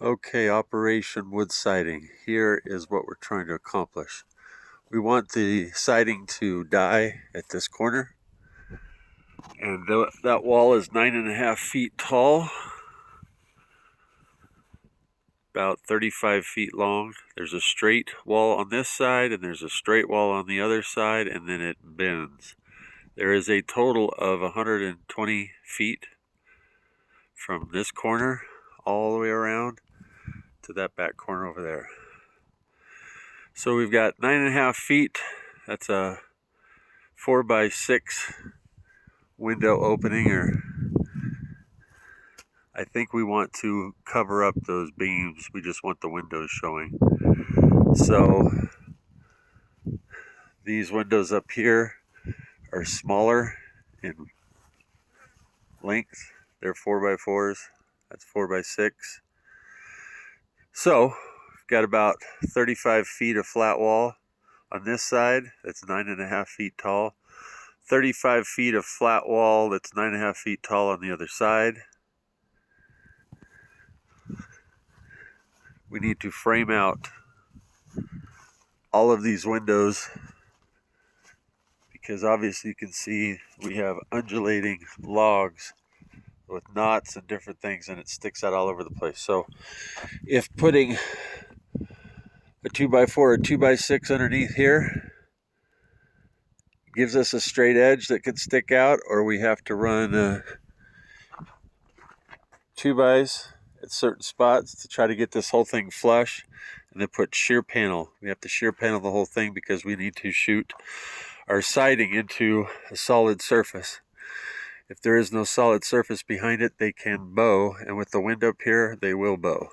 Okay, Operation Wood Siding. Here is what we're trying to accomplish. We want the siding to die at this corner. And that wall is 9.5 feet tall, about 35 feet long. There's a straight wall on this side, and there's a straight wall on the other side, and then it bends. There is a total of 120 feet from this corner all the way around to that back corner over there. So we've got 9.5 feet. That's a 4x6 window opening, or I think we want to cover up those beams. We just want the windows showing. So these windows up here are smaller in length. They're 4x4s. That's 4x6. So we've got about 35 feet of flat wall on this side. That's 9.5 feet tall. 35 feet of flat wall that's 9.5 feet tall on the other side. We need to frame out all of these windows because obviously you can see we have undulating logs with knots and different things, and it sticks out all over the place. So if putting a 2x4 or 2x6 underneath here gives us a straight edge that can stick out, or we have to run 2x at certain spots to try to get this whole thing flush, and then put shear panel. We have to shear panel the whole thing because we need to shoot our siding into a solid surface. If there is no solid surface behind it, they can bow, and with the wind up here, they will bow.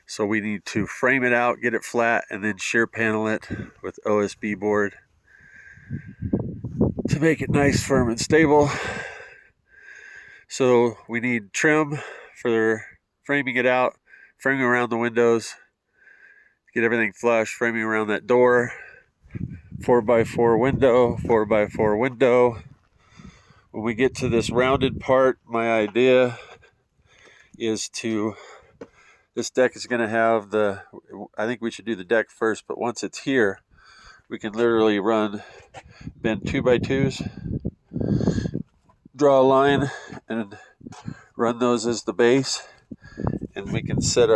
So we need to frame it out, get it flat, and then shear panel it with OSB board to make it nice, firm, and stable. So we need trim for framing it out, framing around the windows, get everything flush, framing around that door, 4x4 window, 4x4 window. When we get to this rounded part, my idea is this deck is going to have I think we should do the deck first, but once it's here, we can literally bend 2x2s, draw a line, and run those as the base. And we can set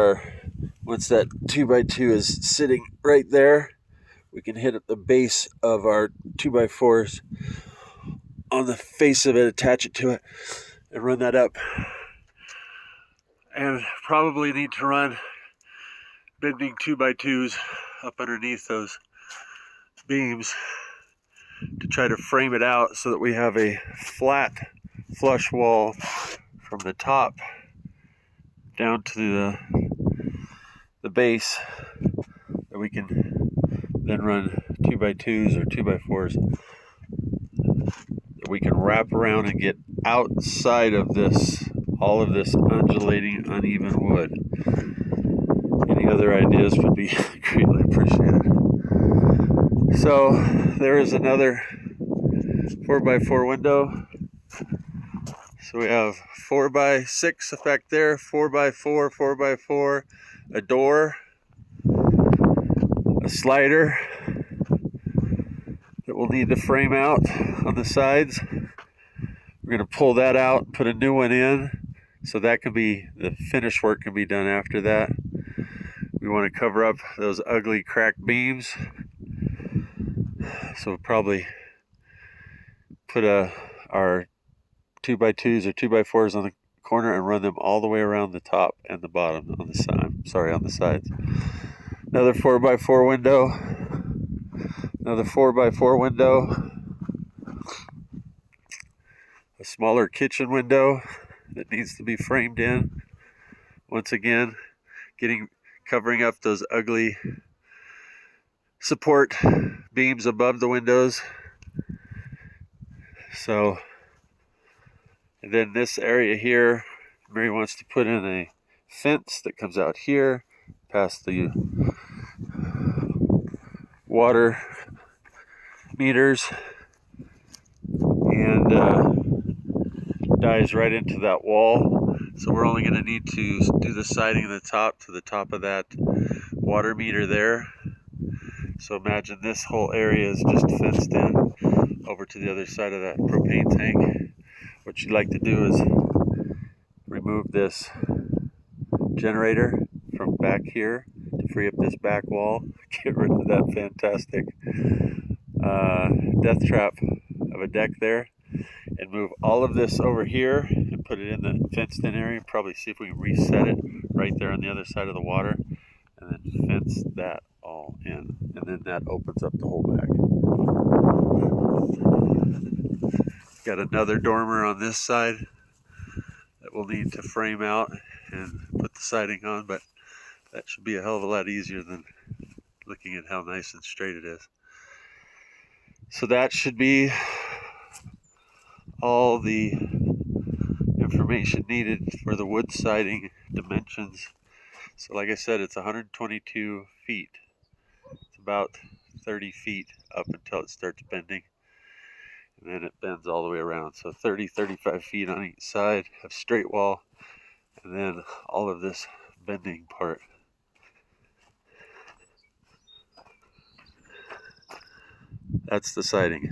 once that 2x2 is sitting right there, we can hit at the base of our 2x4s on the face of it, attach it to it, and run that up. And probably need to run bending 2x2s up underneath those beams to try to frame it out so that we have a flat, flush wall from the top down to the base that we can then run 2x2s or 2x4s that we can wrap around and get outside of all of this undulating, uneven wood. Any other ideas would be greatly appreciated. So there is another 4x4 window. So we have 4x6 effect there, 4x4, 4x4, a door, a slider that we'll need to frame out on the sides. We're going to pull that out and put a new one in, so that can be, the finish work can be done after that. We want to cover up those ugly cracked beams, so we'll probably put our 2x2s or 2x4s on the corner and run them all the way around the top and the bottom on the side. On the sides. Another 4x4 window. Another 4x4 window. A smaller kitchen window that needs to be framed in. Once again, covering up those ugly support beams above the windows. So, and then this area here, Mary wants to put in a fence that comes out here past the water meters and dives right into that wall. So we're only going to need to do the siding at the top to the top of that water meter there. So imagine this whole area is just fenced in over to the other side of that propane tank. What you'd like to do is remove this generator from back here to free up this back wall. Get rid of that fantastic death trap of a deck there, and move all of this over here and put it in the fenced in area. Probably see if we can reset it right there on the other side of the water, and then fence that all in, and then that opens up the whole back. Got another dormer on this side that we'll need to frame out and put the siding on, but that should be a hell of a lot easier than looking at how nice and straight it is. So that should be all the information needed for the wood siding dimensions. So like I said, it's 122 feet. It's about 30 feet up until it starts bending, and then it bends all the way around. So 35 feet on each side of straight wall, and then all of this bending part. That's the siding.